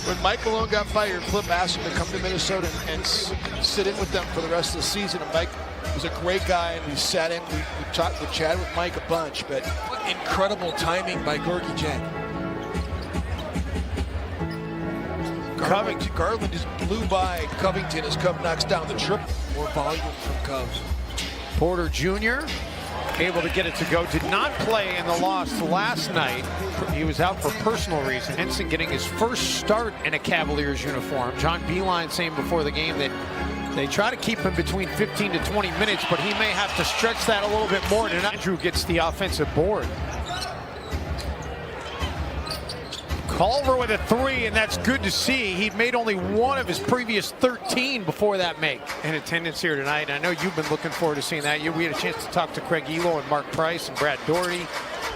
When Mike Malone got fired, Flip asked him to come to Minnesota and sit in with them for the rest of the season. And Mike was a great guy, and we sat in. We chatted with Mike a bunch, but incredible timing by Gorgui Dieng. Garland just blew by Covington as Cub knocks down the triple. More volume from Cubs. Porter Jr. able to get it to go. Did not play in the loss last night. He was out for personal reasons. Henson getting his first start in a Cavaliers uniform. John Beilein saying before the game that they try to keep him between 15 to 20 minutes, but he may have to stretch that a little bit more. And Andrew gets the offensive board. Culver with a three, and that's good to see. He'd made only one of his previous 13 before that make. In attendance here tonight, I know you've been looking forward to seeing that. We had a chance to talk to Craig Elo and Mark Price and Brad Doherty,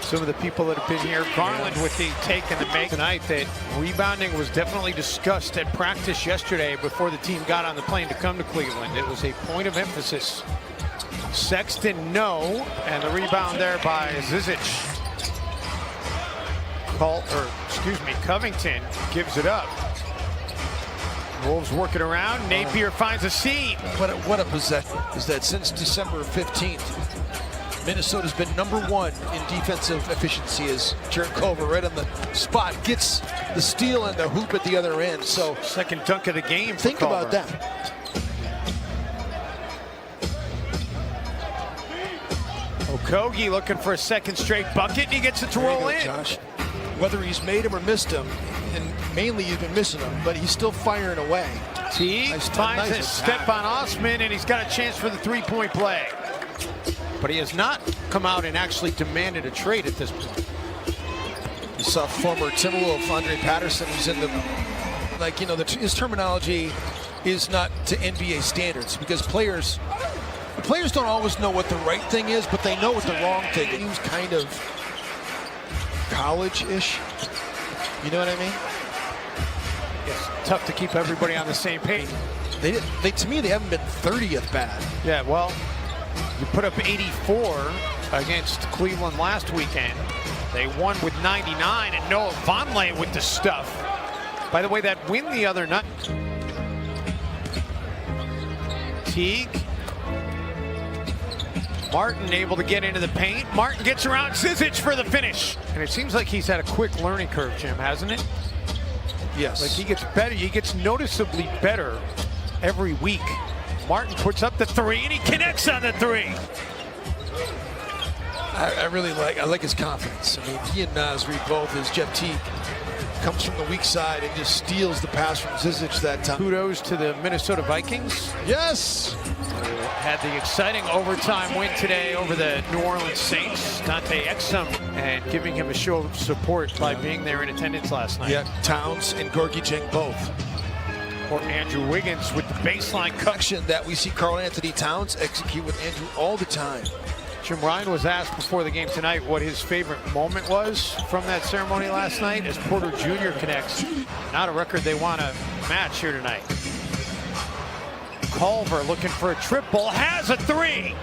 some of the people that have been here. Garland with the take and the make tonight. That rebounding was definitely discussed at practice yesterday before the team got on the plane to come to Cleveland. It was a point of emphasis. Sexton, no, and the rebound there by Zizic. Covington gives it up. Wolves working around. Napier finds a seam. What a possession is that. Since December 15th, Minnesota's been #1 in defensive efficiency as Jared Culver right on the spot gets the steal and the hoop at the other end. So second dunk of the game. Think about that. Okogie looking for a second straight bucket, and he gets it to roll in. Josh. Whether he's made him or missed him, and mainly he's been missing him, but he's still firing away. Teague finds a step on Osman, and he's got a chance for the three-point play. But he has not come out and actually demanded a trade at this point. You saw former Timberwolf Andre Patterson, who's in the, his terminology is not to NBA standards, because players don't always know what the right thing is, but they know what the wrong thing is. He was kind of college-ish, you know what I mean? It's tough to keep everybody on the same page. To me, they haven't been 30th bad. Yeah, well, you put up 84 against Cleveland last weekend. They won with 99, and Noah Vonleh with the stuff. By the way, that win the other night. Teague. Martin able to get into the paint. Martin gets around Zizic for the finish. And it seems like he's had a quick learning curve, Jim, hasn't it? Yes. Like he gets better. He gets noticeably better every week. Martin puts up the three, and he connects on the three. I like his confidence. I mean, he and Nasri both, as Jeff Teague comes from the weak side and just steals the pass from Zizic that time. Kudos to the Minnesota Vikings. Yes. Had the exciting overtime win today over the New Orleans Saints. Dante Exum, and giving him a show of support by being there in attendance last night. Yeah, Towns and Gorgui Dieng both. Or Andrew Wiggins with the baseline action that we see Karl Anthony Towns execute with Andrew all the time. Jim Ryan was asked before the game tonight what his favorite moment was from that ceremony last night as Porter Jr. connects. Not a record they want to match here tonight. Culver looking for a triple, has a three.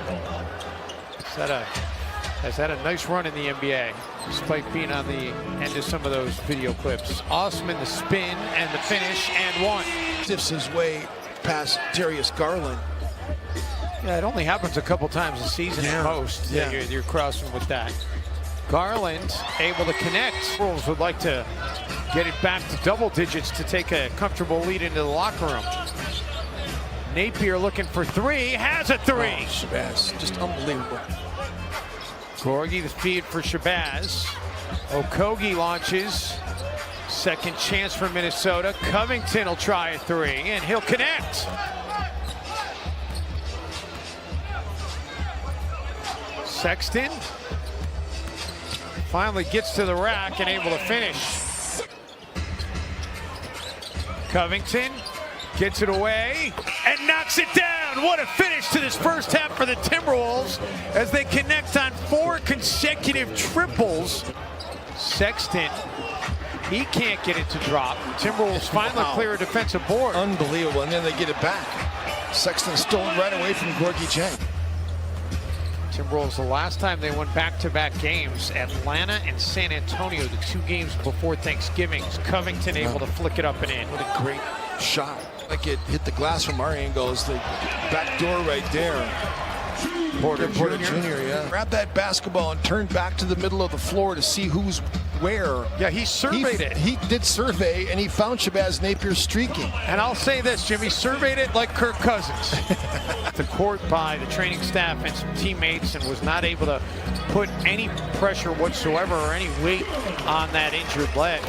Has had a nice run in the NBA, despite being on the end of some of those video clips. Osman, the spin and the finish, and one. Stiffs his way past Darius Garland. Yeah, it only happens a couple times a season at most. Yeah. You're crossing with that. Garland able to connect. Wolves would like to get it back to double digits to take a comfortable lead into the locker room. Napier looking for three, has a three. Oh, Shabazz, just unbelievable. Gorgui the feed for Shabazz. Okogie launches. Second chance for Minnesota. Covington will try a three, and he'll connect. Sexton finally gets to the rack and able to finish. Covington gets it away and knocks it down. What a finish to this first half for the Timberwolves as they connect on 4 consecutive triples. Sexton, he can't get it to drop. Timberwolves finally clear a defensive board. Unbelievable, and then they get it back. Sexton stolen right away from Gorgui Dieng. Timberwolves, the last time they won back-to-back games, Atlanta and San Antonio, the 2 games before Thanksgiving. Covington able to flick it up and in. What a great shot. Like it hit the glass from our angle. It's the back door right there. Porter Jr., yeah. Grabbed that basketball and turned back to the middle of the floor to see who's where. Yeah, he surveyed it. He did survey, and he found Shabazz Napier streaking. And I'll say this, Jimmy, surveyed it like Kirk Cousins. The court by the training staff and some teammates, and was not able to put any pressure whatsoever or any weight on that injured leg.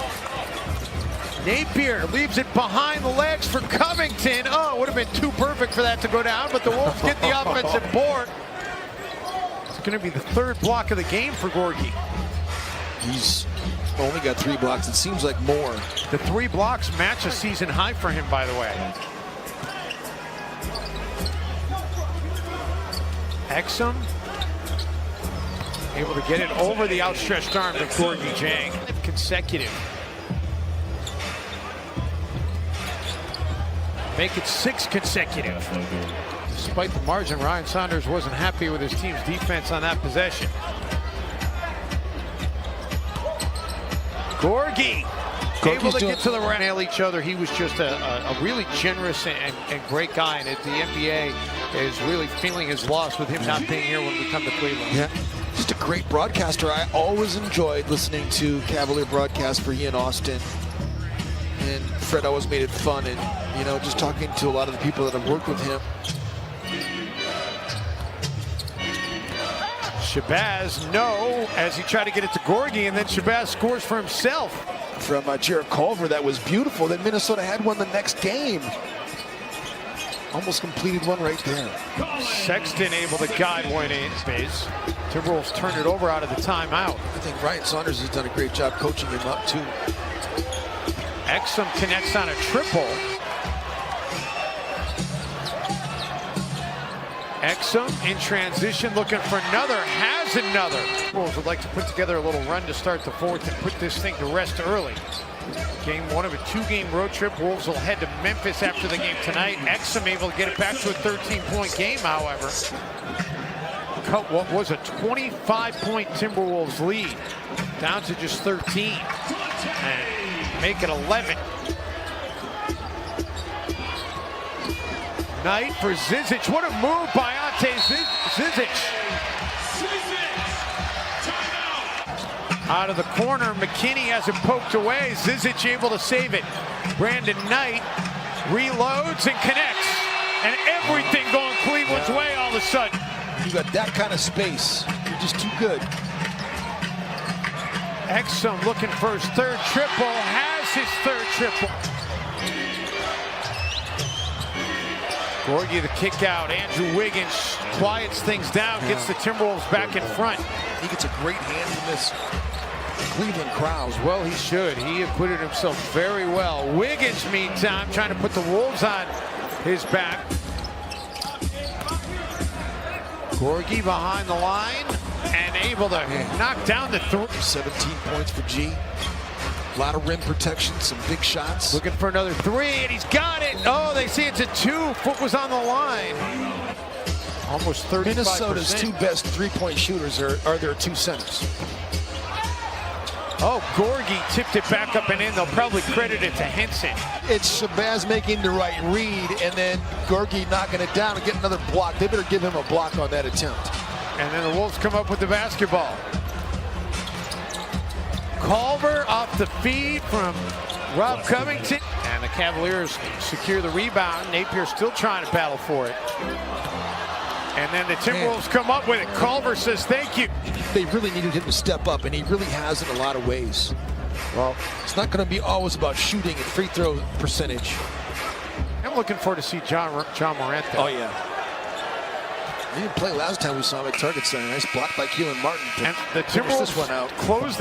Napier leaves it behind the legs for Covington. Oh, it would have been too perfect for that to go down, but the Wolves get the offensive board. It's going to be the 3rd block of the game for Gorgui. He's only got 3 blocks. It seems like more. The 3 blocks match a season high for him, by the way. Exum able to get it over the outstretched arm of Gorgui Dieng. Consecutive. Make it 6 consecutive. Despite the margin, Ryan Saunders wasn't happy with his team's defense on that possession. Gorgui able to get to the right, nail each other. He was just a really generous and great guy, and the NBA is really feeling his loss with him not being here when we come to Cleveland. Yeah, just a great broadcaster. I always enjoyed listening to Cavalier broadcast for Ian Austin. And Fred always made it fun, and you know, just talking to a lot of the people that have worked with him. Shabazz, no, as he tried to get it to Gorgui, and then Shabazz scores for himself. From Jared Culver, that was beautiful. Then Minnesota had one the next game. Almost completed one right there. Sexton able to guide one in space. Timberwolves turned it over out of the timeout. I think Ryan Saunders has done a great job coaching him up too. Exum connects on a triple. Exum in transition, looking for another, has another. Wolves would like to put together a little run to start the 4th and put this thing to rest early. Game 1 of a 2-game road trip. Wolves will head to Memphis after the game tonight. Exum able to get it back to a 13-point game, however. Cut what was a 25-point Timberwolves lead down to just 13. And make it 11. Knight for Zizic. What a move by Dante Zizic. Out of the corner, McKinney has it poked away. Zizic able to save it. Brandon Knight reloads and connects. And everything going Cleveland's way all of a sudden. You got that kind of space. You're just too good. Exum looking for his 3rd triple. Has his 3rd triple. Gorgui the kick out. Andrew Wiggins quiets things down, gets the Timberwolves back in front. He gets a great hand from this Cleveland crowd. Well, he should. He acquitted himself very well. Wiggins, meantime, trying to put the Wolves on his back. Gorgui behind the line and able to knock down the 3. 17 points for G. A lot of rim protection, some big shots. Looking for another 3, and he's got it. Oh, they see it's a 2. Foot was on the line. Almost 35%. Minnesota's 2 best 3-point shooters are their 2 centers. Oh, Gorgui tipped it back up and in. They'll probably credit it to Henson. It's Shabazz making the right read, and then Gorgui knocking it down and getting another block. They better give him a block on that attempt. And then the Wolves come up with the basketball. Culver off the feed from Rob Covington. And the Cavaliers secure the rebound. Napier still trying to battle for it. And then the Timberwolves come up with it. Culver says thank you. They really needed him to step up, and he really has in a lot of ways. Well, it's not going to be always about shooting and free throw percentage. I'm looking forward to see John Morant there. Oh, yeah. He didn't play last time we saw him at Target Center. Nice block by Keelan Martin. And the Timberwolves this one out. Closed